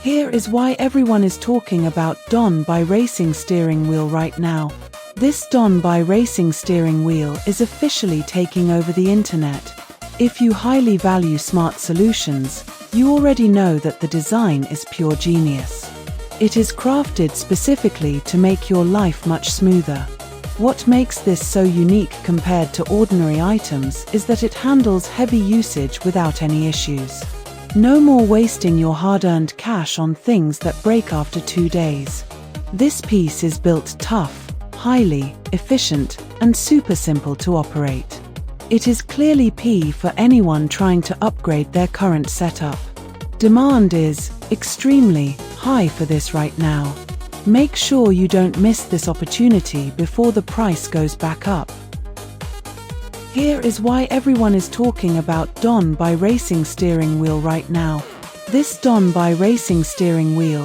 Here is why everyone is talking about Donbay Racing steering wheel right now. This Donbay Racing steering wheel is officially taking over the internet. If you highly value smart solutions, you already know that the design is pure genius. It is crafted specifically to make your life much smoother. What makes this so unique compared to ordinary items is that it handles heavy usage without any issues. No more wasting your hard-earned cash on things that break after 2 days. This piece is built tough, highly efficient, and super simple to operate. It is clearly P for anyone trying to upgrade their current setup. Demand is extremely high for this right now. Make sure you don't miss this opportunity before the price goes back up. Here is why everyone is talking about Donbay Racing steering wheel right now. This Donbay Racing steering wheel